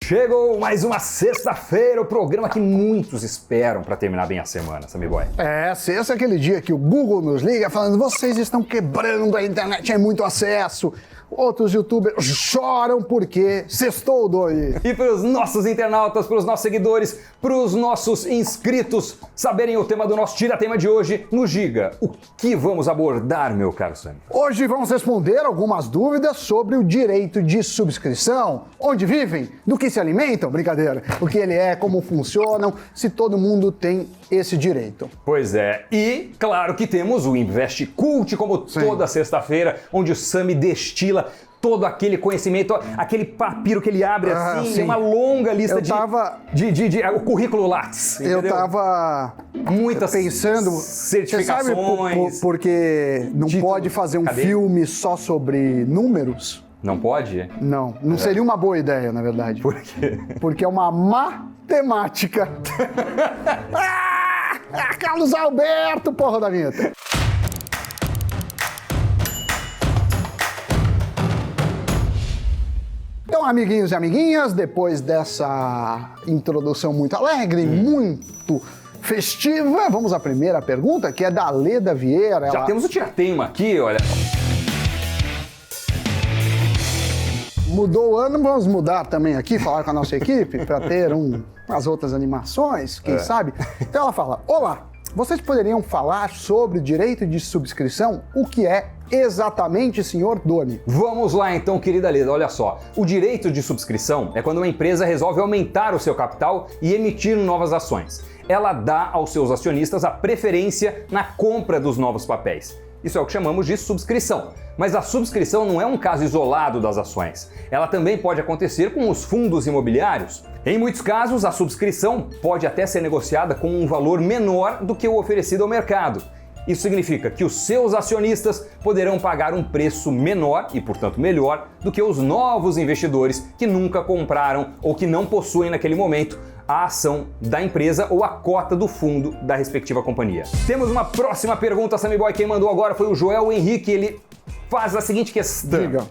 Chegou mais uma sexta-feira, o programa que muitos esperam para terminar bem a semana, Sammy Boy. Sexta é aquele dia que o Google nos liga falando: vocês estão quebrando a internet, é muito acesso. Outros youtubers choram porque sextou, Doi. E para os nossos internautas, para os nossos seguidores, para os nossos inscritos saberem o tema do nosso Tira-Tema de hoje, nos diga o que vamos abordar, meu caro Sammy. Hoje vamos responder algumas dúvidas sobre o direito de subscrição, onde vivem, do que se alimentam, brincadeira, o que ele é, como funcionam, se todo mundo tem esse direito. Pois é, e claro que temos o Invest Cult, como toda sexta-feira, onde o Sammy destila todo aquele conhecimento, aquele papiro que ele abre assim, uma longa lista o currículo Lattes. Eu tava muitas pensando, certificações. Você sabe porque não pode fazer um filme só sobre números? Não pode? Não seria uma boa ideia, na verdade. Por quê? Porque é uma matemática. Carlos Alberto, porra da vinheta. Então, amiguinhos e amiguinhas, depois dessa introdução muito alegre, muito festiva, vamos à primeira pergunta, que é da Leda Vieira. Já temos o Tira-Tema aqui, olha. Mudou o ano, vamos mudar também aqui, falar com a nossa equipe, para ter as outras animações, quem sabe. Então ela fala: olá, vocês poderiam falar sobre direito de subscrição? O que é exatamente, senhor Doni? Vamos lá então, querida Leda, olha só. O direito de subscrição é quando uma empresa resolve aumentar o seu capital e emitir novas ações. Ela dá aos seus acionistas a preferência na compra dos novos papéis. Isso é o que chamamos de subscrição. Mas a subscrição não é um caso isolado das ações. Ela também pode acontecer com os fundos imobiliários. Em muitos casos, a subscrição pode até ser negociada com um valor menor do que o oferecido ao mercado. Isso significa que os seus acionistas poderão pagar um preço menor e, portanto, melhor do que os novos investidores que nunca compraram ou que não possuem naquele momento a ação da empresa ou a cota do fundo da respectiva companhia. Temos uma próxima pergunta, Sammy Boy. Quem mandou agora foi o Joel Henrique. Ele faz a seguinte questão. Diga.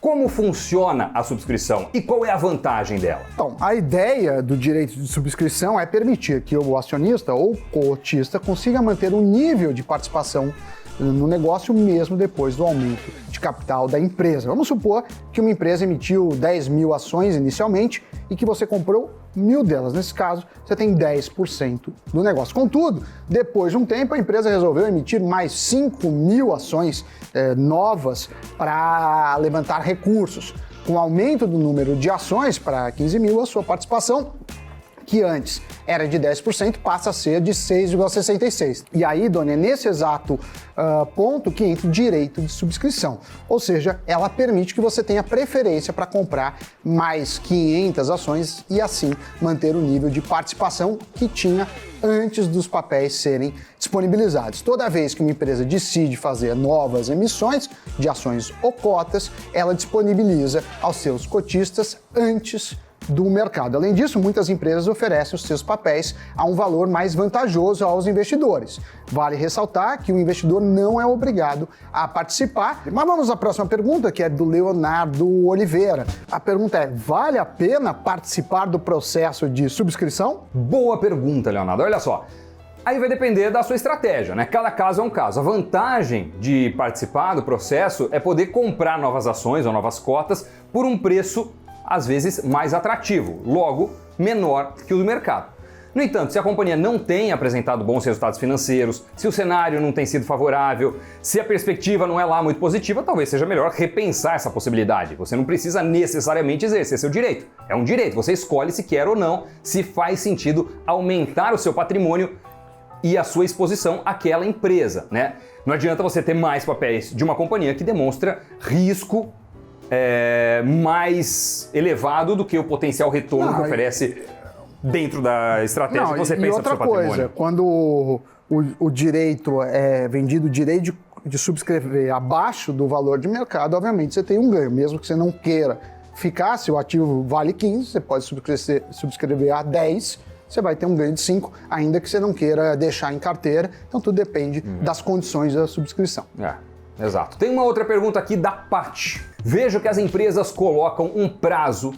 Como funciona a subscrição e qual é a vantagem dela? Então, a ideia do direito de subscrição é permitir que o acionista ou cotista consiga manter um nível de participação no negócio mesmo depois do aumento de capital da empresa. Vamos supor que uma empresa emitiu 10 mil ações inicialmente e que você comprou 1.000 delas. Nesse caso, você tem 10% do negócio. Contudo, depois de um tempo, a empresa resolveu emitir mais 5.000 ações novas para levantar recursos. Com o aumento do número de ações para 15.000, a sua participação, que antes era de 10%, passa a ser de 6,66%. E aí, Dona, é nesse exato ponto que entra o direito de subscrição. Ou seja, ela permite que você tenha preferência para comprar mais 500 ações e assim manter o nível de participação que tinha antes dos papéis serem disponibilizados. Toda vez que uma empresa decide fazer novas emissões de ações ou cotas, ela disponibiliza aos seus cotistas antes do mercado. Além disso, muitas empresas oferecem os seus papéis a um valor mais vantajoso aos investidores. Vale ressaltar que o investidor não é obrigado a participar. Mas vamos à próxima pergunta, que é do Leonardo Oliveira. A pergunta é: vale a pena participar do processo de subscrição? Boa pergunta, Leonardo. Olha só. Aí vai depender da sua estratégia, né? Cada caso é um caso. A vantagem de participar do processo é poder comprar novas ações ou novas cotas por um preço às vezes mais atrativo, logo menor que o do mercado. No entanto, se a companhia não tem apresentado bons resultados financeiros, se o cenário não tem sido favorável, se a perspectiva não é lá muito positiva, talvez seja melhor repensar essa possibilidade. Você não precisa necessariamente exercer seu direito. É um direito, você escolhe se quer ou não, se faz sentido aumentar o seu patrimônio e a sua exposição àquela empresa, né? Não adianta você ter mais papéis de uma companhia que demonstra risco mais elevado do que o potencial retorno que oferece dentro da estratégia que você pensa no seu patrimônio. Outra coisa, quando o direito é vendido, o direito de subscrever abaixo do valor de mercado, obviamente você tem um ganho, mesmo que você não queira ficar. Se o ativo vale 15, você pode subscrever a 10, você vai ter um ganho de 5, ainda que você não queira deixar em carteira. Então tudo depende das condições da subscrição. Exato. Tem uma outra pergunta aqui da Paty. Vejo que as empresas colocam um prazo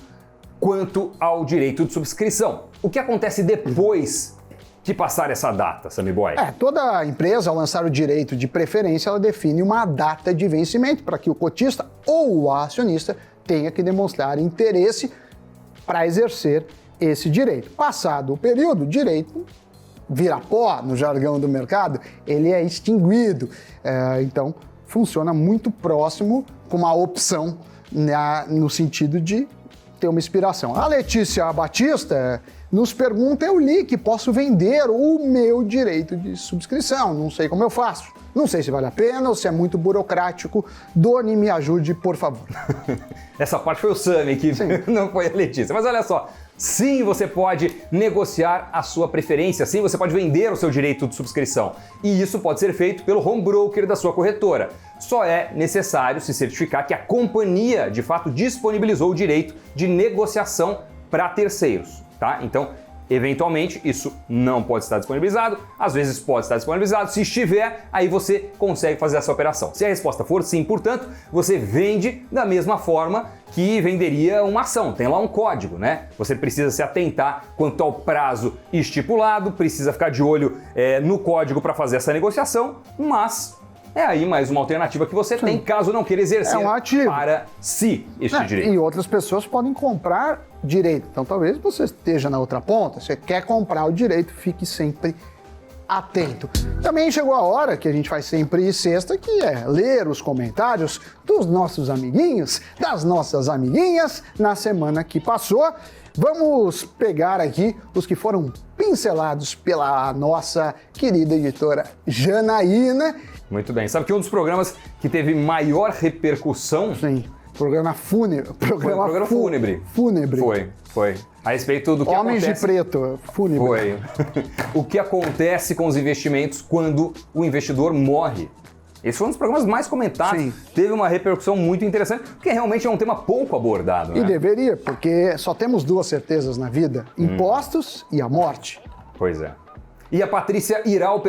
quanto ao direito de subscrição. O que acontece depois de passar essa data, Sammy Boy? Toda empresa, ao lançar o direito de preferência, ela define uma data de vencimento para que o cotista ou o acionista tenha que demonstrar interesse para exercer esse direito. Passado o período, o direito vira pó, no jargão do mercado, ele é extinguido. Então, funciona muito próximo com uma opção no sentido de ter uma expiração. A Letícia Batista nos pergunta: eu li que posso vender o meu direito de subscrição, não sei como eu faço. Não sei se vale a pena ou se é muito burocrático. Doni, me ajude, por favor. Essa parte foi o Sammy, que não foi a Letícia. Mas olha só, sim, você pode negociar a sua preferência, sim, você pode vender o seu direito de subscrição. E isso pode ser feito pelo home broker da sua corretora. Só é necessário se certificar que a companhia, de fato, disponibilizou o direito de negociação para terceiros, tá? Então, eventualmente, isso não pode estar disponibilizado, às vezes pode estar disponibilizado. Se estiver, aí você consegue fazer essa operação. Se a resposta for sim, portanto, você vende da mesma forma que venderia uma ação. Tem lá um código, né? Você precisa se atentar quanto ao prazo estipulado, precisa ficar de olho no código para fazer essa negociação, mas é aí mais uma alternativa que você tem, caso não queira exercer para si este direito. E outras pessoas podem comprar direito. Então talvez você esteja na outra ponta, você quer comprar o direito, fique sempre atento. Também chegou a hora, que a gente faz sempre sexta, que é ler os comentários dos nossos amiguinhos, das nossas amiguinhas, na semana que passou. Vamos pegar aqui os que foram pincelados pela nossa querida editora Janaína. Muito bem. Sabe que um dos programas que teve maior repercussão... Sim, programa fúnebre. Programa fúnebre. Fúnebre. Foi. A respeito do que Homens acontece... de preto, fúnebre. Foi. O que acontece com os investimentos quando o investidor morre. Esse foi um dos programas mais comentados. Sim. Teve uma repercussão muito interessante, porque realmente é um tema pouco abordado, né? E deveria, porque só temos duas certezas na vida: impostos e a morte. Pois é. E a Patrícia Iral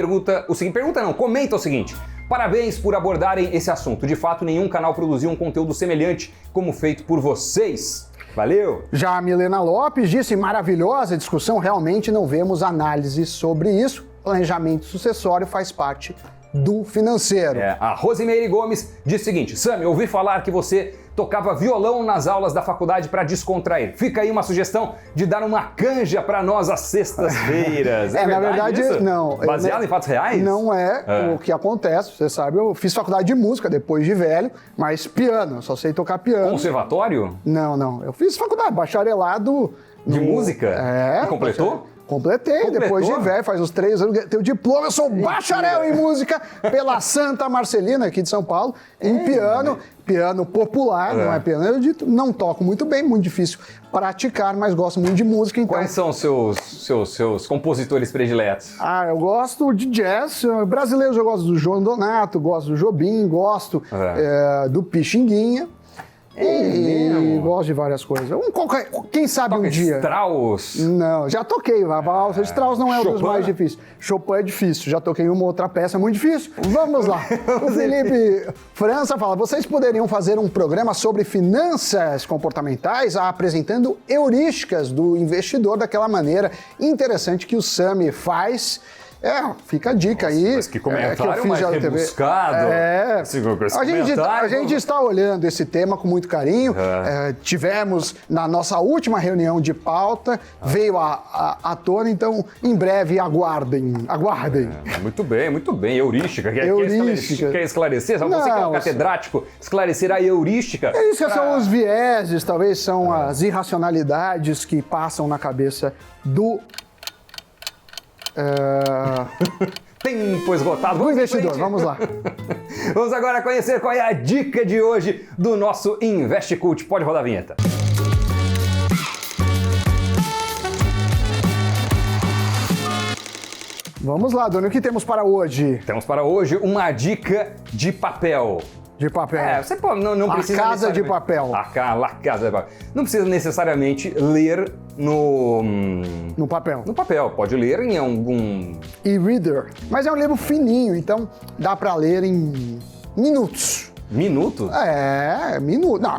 comenta o seguinte: parabéns por abordarem esse assunto. De fato, nenhum canal produziu um conteúdo semelhante como feito por vocês. Valeu! Já a Milena Lopes disse: maravilhosa discussão, realmente não vemos análise sobre isso. Planejamento sucessório faz parte do financeiro. A Rosimeire Gomes diz o seguinte: Sammy, ouvi falar que você tocava violão nas aulas da faculdade para descontrair. Fica aí uma sugestão de dar uma canja para nós às sextas-feiras. Na verdade, isso? não. Baseado em fatos reais? Não é o que acontece. Você sabe, eu fiz faculdade de música depois de velho, mas piano, eu só sei tocar piano. Conservatório? Não. Eu fiz faculdade, bacharelado... De música? E completou? Completei, depois de velho, faz uns 3 anos, tenho diploma, eu sou bacharel em música pela Santa Marcelina, aqui de São Paulo, em piano popular, não é piano erudito, não toco muito bem, muito difícil praticar, mas gosto muito de música. Então... Quais são seus compositores prediletos? Eu gosto de jazz, brasileiros eu gosto do João Donato, gosto do Jobim, gosto do Pixinguinha. E gosto de várias coisas. Quem sabe Toca um dia. Strauss? Não, já toquei. Strauss não é um dos mais difíceis. Chopin é difícil. Já toquei uma outra peça muito difícil. Vamos lá. O Felipe França fala: vocês poderiam fazer um programa sobre finanças comportamentais apresentando heurísticas do investidor daquela maneira interessante que o Sammy faz. Fica a dica aí. Mas que comentário que eu fiz mais já na TV. rebuscado. A gente está olhando esse tema com muito carinho. Tivemos na nossa última reunião de pauta, veio à tona, então em breve aguardem. Muito bem. Heurística. Quer esclarecer? Sabe, Não, você que é um catedrático, esclarecer a heurística. Isso são os vieses, talvez são as irracionalidades que passam na cabeça do... Tempo esgotado. Do investidor, vamos lá. Vamos agora conhecer qual é a dica de hoje do nosso InvestiCult. Pode rodar a vinheta. Vamos lá, Doni, o que temos para hoje? Temos para hoje uma dica de papel. De papel. Você não precisa... A Casa de Papel. La Casa de Papel. Não precisa necessariamente ler no papel. No papel, pode ler em algum... E-reader. Mas é um livro fininho, então dá para ler em minutos. Minutos?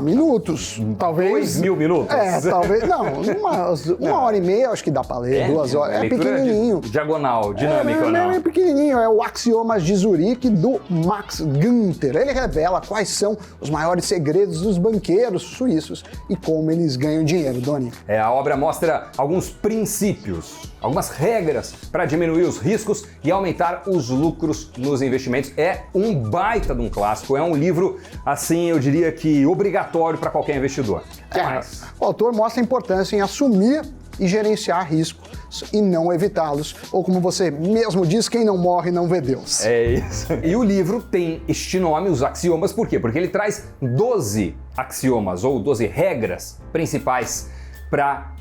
Minutos. Talvez. 2.000 minutos? Talvez. Não, uma hora e meia acho que dá pra ler, 2 horas. É pequenininho. Diagonal, dinâmico ou não? É pequenininho, é o Axiomas de Zurique do Max Günther. Ele revela quais são os maiores segredos dos banqueiros suíços e como eles ganham dinheiro, Doni. A obra mostra alguns princípios, algumas regras para diminuir os riscos e aumentar os lucros nos investimentos. É um baita de um clássico, é um livro, assim, eu diria que obrigatório para qualquer investidor. O autor mostra a importância em assumir e gerenciar riscos e não evitá-los. Ou como você mesmo diz, quem não morre não vê Deus. É isso. E o livro tem este nome, os axiomas, por quê? Porque ele traz 12 axiomas ou 12 regras principais para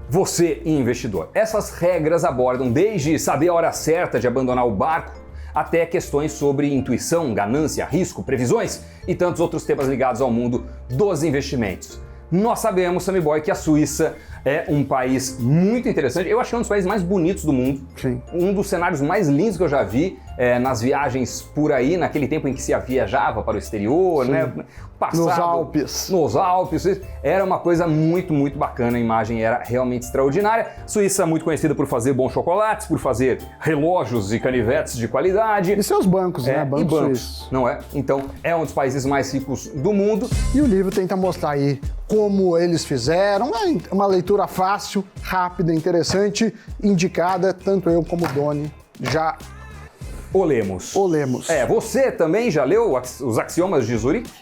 você, investidor. Essas regras abordam desde saber a hora certa de abandonar o barco até questões sobre intuição, ganância, risco, previsões e tantos outros temas ligados ao mundo dos investimentos. Nós sabemos, Sammy Boy, que a Suíça é um país muito interessante. Eu acho que é um dos países mais bonitos do mundo. Sim. Um dos cenários mais lindos que eu já vi nas viagens por aí, naquele tempo em que se viajava para o exterior, né? Passado, nos Alpes. Era uma coisa muito, muito bacana. A imagem era realmente extraordinária. Suíça muito conhecida por fazer bons chocolates, por fazer relógios e canivetes de qualidade. E seus bancos, né? Bancos suíços. Não é? Então, é um dos países mais ricos do mundo. E o livro tenta mostrar aí como eles fizeram. É uma leitura fácil, rápida, interessante, indicada, tanto eu como o Doni já o lemos. Você também já leu os axiomas de Zurique?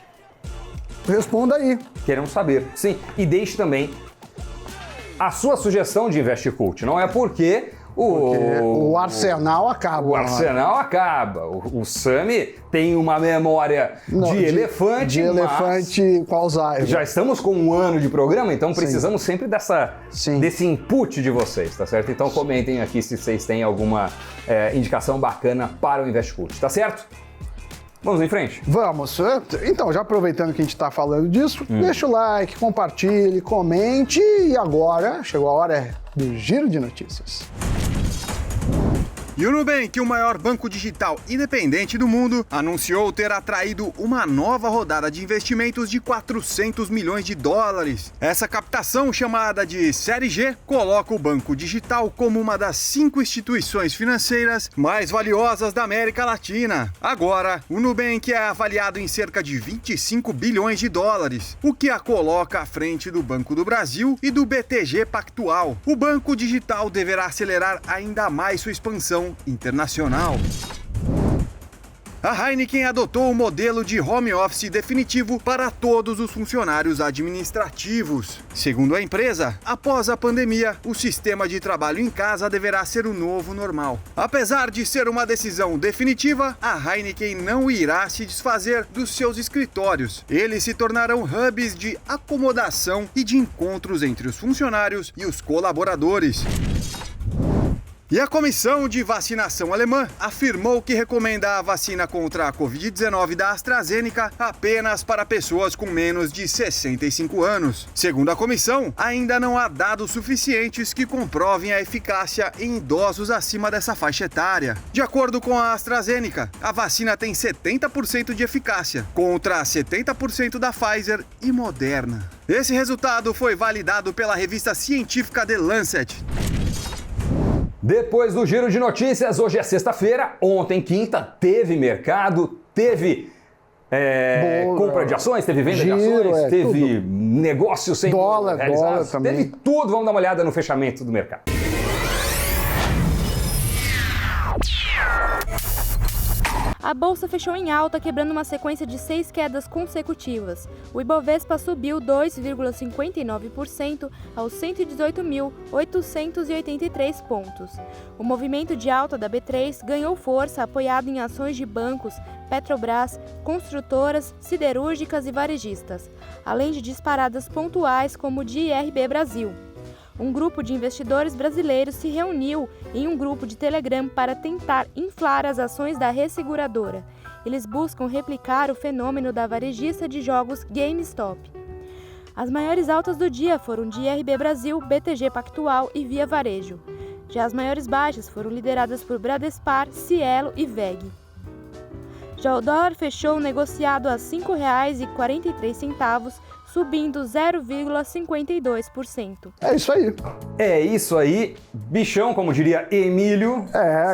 Responda aí. Queremos saber. Sim, e deixe também a sua sugestão de InvestCult. Não é porque o arsenal acaba. O arsenal acaba. O Sammy tem uma memória de elefante. De elefante com Alzheimer. Já estamos com um ano de programa, então precisamos sempre desse input de vocês, tá certo? Então comentem aqui se vocês têm alguma indicação bacana para o InvestCult, tá certo? Vamos em frente? Vamos. Então, já aproveitando que a gente está falando disso, deixa o like, compartilhe, comente e agora chegou a hora do Giro de Notícias. E o Nubank, o maior banco digital independente do mundo, anunciou ter atraído uma nova rodada de investimentos de 400 milhões de dólares. Essa captação, chamada de Série G, coloca o banco digital como uma das 5 instituições financeiras mais valiosas da América Latina. Agora, o Nubank é avaliado em cerca de 25 bilhões de dólares, o que a coloca à frente do Banco do Brasil e do BTG Pactual. O banco digital deverá acelerar ainda mais sua expansão internacional. A Heineken adotou o modelo de home office definitivo para todos os funcionários administrativos. Segundo a empresa, após a pandemia, o sistema de trabalho em casa deverá ser o novo normal. Apesar de ser uma decisão definitiva, a Heineken não irá se desfazer dos seus escritórios. Eles se tornarão hubs de acomodação e de encontros entre os funcionários e os colaboradores. E a Comissão de Vacinação Alemã afirmou que recomenda a vacina contra a Covid-19 da AstraZeneca apenas para pessoas com menos de 65 anos. Segundo a comissão, ainda não há dados suficientes que comprovem a eficácia em idosos acima dessa faixa etária. De acordo com a AstraZeneca, a vacina tem 70% de eficácia, contra 70% da Pfizer e Moderna. Esse resultado foi validado pela revista científica The Lancet. Depois do Giro de Notícias, hoje é sexta-feira, ontem, quinta, teve mercado, teve compra de ações, teve venda de ações, teve negócio sem dólar também. Teve tudo, vamos dar uma olhada no fechamento do mercado. A bolsa fechou em alta, quebrando uma sequência de 6 quedas consecutivas. O Ibovespa subiu 2,59% aos 118.883 pontos. O movimento de alta da B3 ganhou força apoiado em ações de bancos, Petrobras, construtoras, siderúrgicas e varejistas, além de disparadas pontuais como de IRB Brasil. Um grupo de investidores brasileiros se reuniu em um grupo de Telegram para tentar inflar as ações da resseguradora. Eles buscam replicar o fenômeno da varejista de jogos GameStop. As maiores altas do dia foram de IRB Brasil, BTG Pactual e Via Varejo. Já as maiores baixas foram lideradas por Bradespar, Cielo e VEG. Já o dólar fechou negociado a R$ 5,43, subindo 0,52%. É isso aí. É isso aí, bichão, como diria Emílio,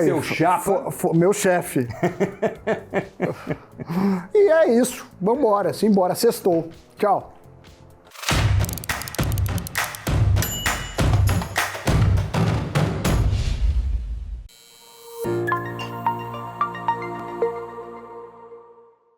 seu chapa. Meu chefe. E é isso. Vambora, simbora. Sextou. Tchau.